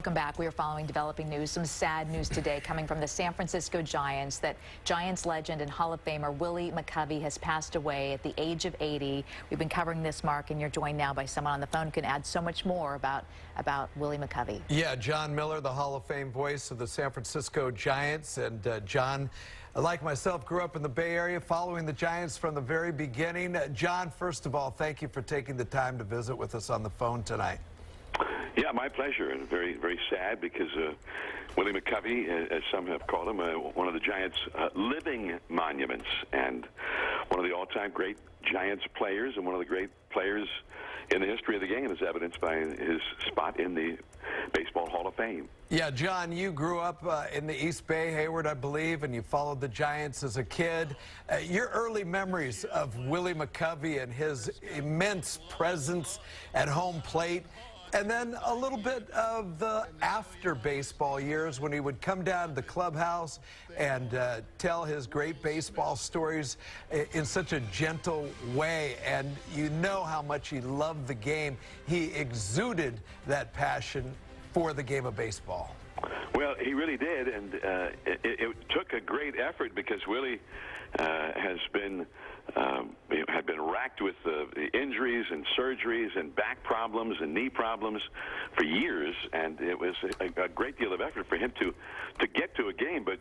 Welcome back. We are following developing news. Some sad news today coming from the San Francisco Giants that Giants legend and Hall of Famer Willie McCovey has passed away at the age of 80. We've been covering this, Mark, and you're joined now by someone on the phone who can add so much more about Willie McCovey. Yeah, Jon Miller, the Hall of Fame voice of the San Francisco Giants. And Jon, like myself, grew up in the Bay Area following the Giants from the very beginning. Jon, first of all, thank you for taking the time to visit with us on the phone tonight. Yeah, my pleasure, and very, very sad because Willie McCovey, as some have called him, one of the Giants' living monuments, and one of the all-time great Giants players, and one of the great players in the history of the game, as evidenced by his spot in the Baseball Hall of Fame. Yeah, Jon, you grew up in the East Bay, Hayward, I believe, and you followed the Giants as a kid. Your early memories of Willie McCovey and his immense presence at home plate, and then a little bit of the after baseball years when he would come down to the clubhouse and tell his great baseball stories in such a gentle way. And you know how much he loved the game. He exuded that passion for the game of baseball. Well, he really did, and it took a great effort because Willie had been racked with injuries and surgeries and back problems and knee problems for years, and it was a great deal of effort for him to get to a game. But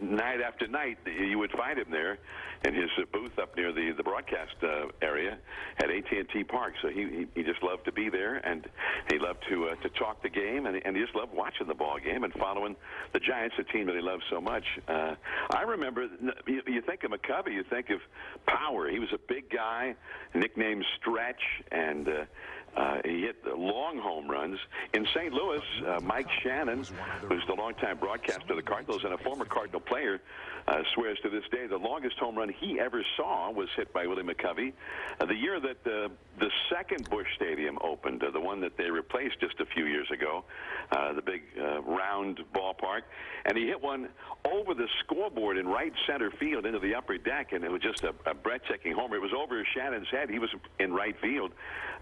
night after night, you would find him there in his booth up near the broadcast area at AT&T Park. So he just loved to be there, and he loved to talk the game, and he just loved watching the ball game and following the Giants, a team that he loved so much. I remember, you think of McCovey, you think of power. He was a big guy, nicknamed Stretch, and he hit long home runs. In St. Louis, Mike Shannon, who's the longtime broadcaster of the Cardinals and a former Cardinal player, swears to this day the longest home run he ever saw was hit by Willie McCovey the year that the second Busch Stadium opened, the one that they replaced just a few years ago, the big round ballpark. And he hit one over the scoreboard in right center field into the upper deck, and it was just a breathtaking homer. It was over Shannon's head. He was in right field.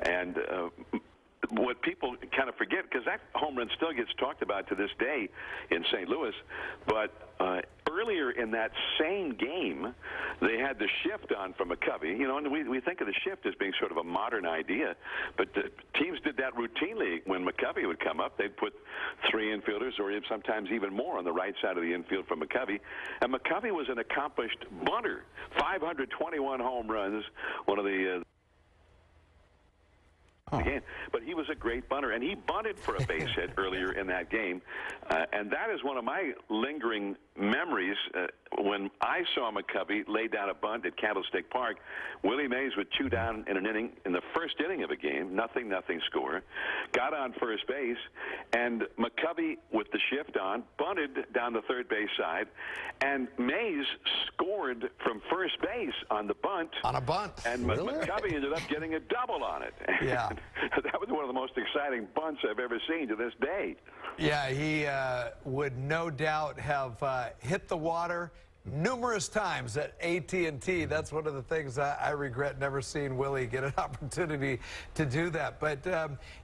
And what people kind of forget, because that home run still gets talked about to this day in St. Louis, but earlier in that same game, they had the shift on from McCovey. You know, and we think of the shift as being sort of a modern idea, but teams did that routinely. When McCovey would come up, they'd put three infielders, or sometimes even more, on the right side of the infield from McCovey. And McCovey was an accomplished bunter, 521 home runs, one of the game. But he was a great bunter, and he bunted for a base hit earlier in that game, and that is one of my lingering memories. When I saw McCovey lay down a bunt at Candlestick Park, Willie Mays would 2 down in an inning, in the first inning of a game, nothing score, got on first base, and McCovey, with the shift on, bunted down the third base side, and Mays scored from first base on the bunt. On a bunt. And really? McCovey ended up getting a double on it. Yeah. That was one of the most exciting bunts I've ever seen to this day. Yeah, he would no doubt have hit the water numerous times at AT&T. That's one of the things I regret never seeing Willie get an opportunity to do that. But,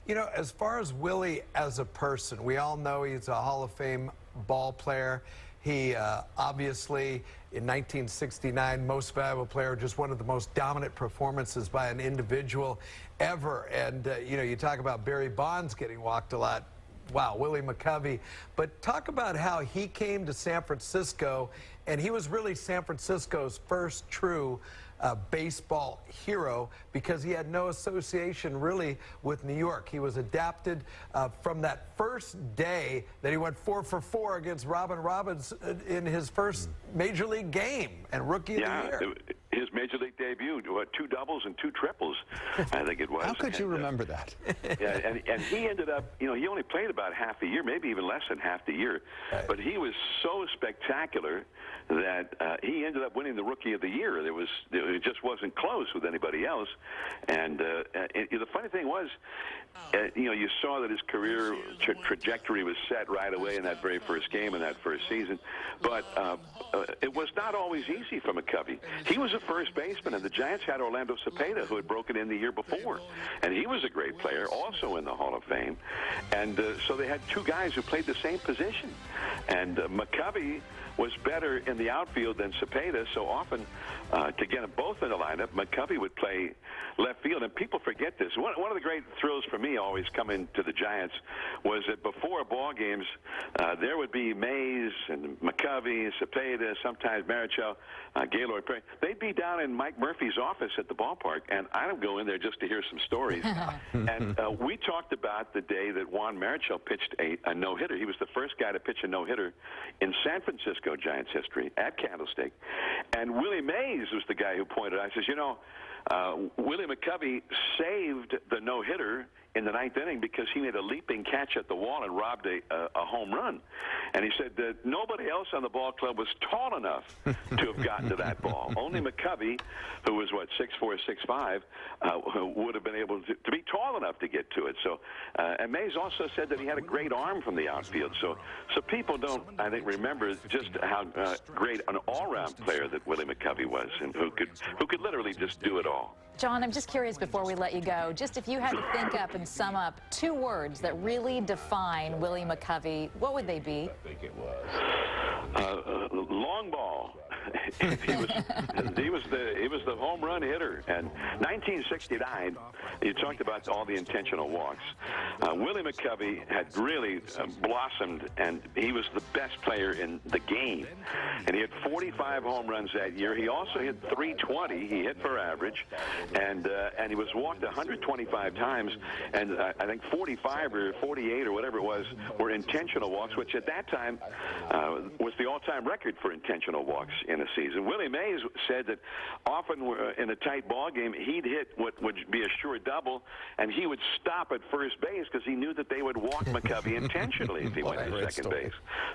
you know, as far as Willie as a person, we all know he's a Hall of Fame ball player. He obviously, in 1969, most valuable player, just one of the most dominant performances by an individual ever. And, you know, you talk about Barry Bonds getting walked a lot. Wow, Willie McCovey. But talk about how he came to San Francisco, and he was really San Francisco's first true baseball hero, because he had no association really with New York. He was adapted from that first day that he went 4 for 4 against Robin Robbins in his first Major League game and Rookie of the Year. His Major League debut, 2 doubles and 2 triples, I think it was. How could you remember that? Yeah, and he ended up, you know, he only played about half a year, maybe even less than half the year. Right. But he was so spectacular that he ended up winning the Rookie of the Year. It just wasn't close with anybody else. And the funny thing was, you know, you saw that his career trajectory was set right away in that very first game, in that first season. But it was not always easy for McCovey. He was a first baseman, and the Giants had Orlando Cepeda, who had broken in the year before, and he was a great player, also in the Hall of Fame. And so they had two guys who played the same position, and McCovey was better in the outfield than Cepeda, so often to get them both in the lineup, McCovey would play left field, and people forget this. One of the great thrills for me always coming to the Giants was that before ball games, there would be Mays and McCovey, Cepeda, sometimes Marichal, Gaylord. They'd be down in Mike Murphy's office at the ballpark, and I'd go in there just to hear some stories. And we talked about the day that Juan Marichal pitched a no-hitter. He was the first guy to pitch a no-hitter in San Francisco Giants history at Candlestick. And Willie Mays was the guy who pointed out, I says, you know, Willie McCovey saved the no-hitter in the ninth inning because he made a leaping catch at the wall and robbed a home run. And he said that nobody else on the ball club was tall enough to have gotten to that ball. Only McCovey, who was, what, 6'4", 6'5", would have been able to be tall enough to get to it. So, and Mays also said that he had a great arm from the outfield. So people don't, I think, remember just how great an all-round player that Willie McCovey was, and who could literally just do it all. John, I'm just curious before we let you go, just if you had to think up and sum up two words that really define Willie McCovey, what would they be? I think it was. Long ball. he was the home run hitter. And 1969, you talked about all the intentional walks. Willie McCovey had really blossomed, and he was the best player in the game. And he had 45 home runs that year. He also hit 320. He hit for average, and he was walked 125 times, and I think 45 or 48 or whatever it was were intentional walks, which at that time was the all-time record for intentional walks in a season. Willie Mays said that often in a tight ball game, he'd hit what would be a sure double, and he would stop at first base because he knew that they would walk McCovey intentionally if he went to second base.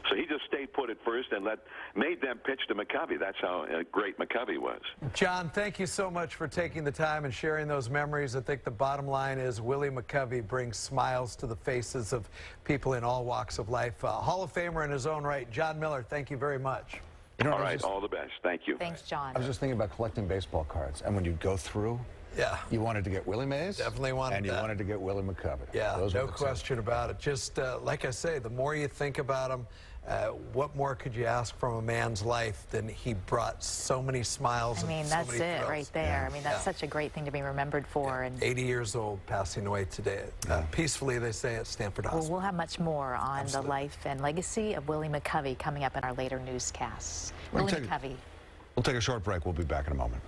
So he just stayed put at first and made them pitch to McCovey. That's how great McCovey was. John, thank you so much for taking the time and sharing those memories. I think the bottom line is Willie McCovey brings smiles to the faces of people in all walks of life. Hall of Famer in his own right, Jon Miller, thank you very much. You know, all right, all the best. Thank you. Thanks, John. I was just thinking about collecting baseball cards, and when you go through, you wanted to get Willie Mays, definitely wanted and you that. wanted to get Willie McCovey. Yeah, those no question about it. Just like I say, the more you think about him, what more could you ask from a man's life than he brought so many smiles? I mean, and so that's many it thrills. right there. I mean, that's such a great thing to be remembered for. And 80 years old, passing away today. Peacefully, they say, at Stanford well, Hospital. we'll have much more on the life and legacy of Willie McCovey coming up in our later newscasts. Willie McCovey. We'll take a short break. We'll be back in a moment.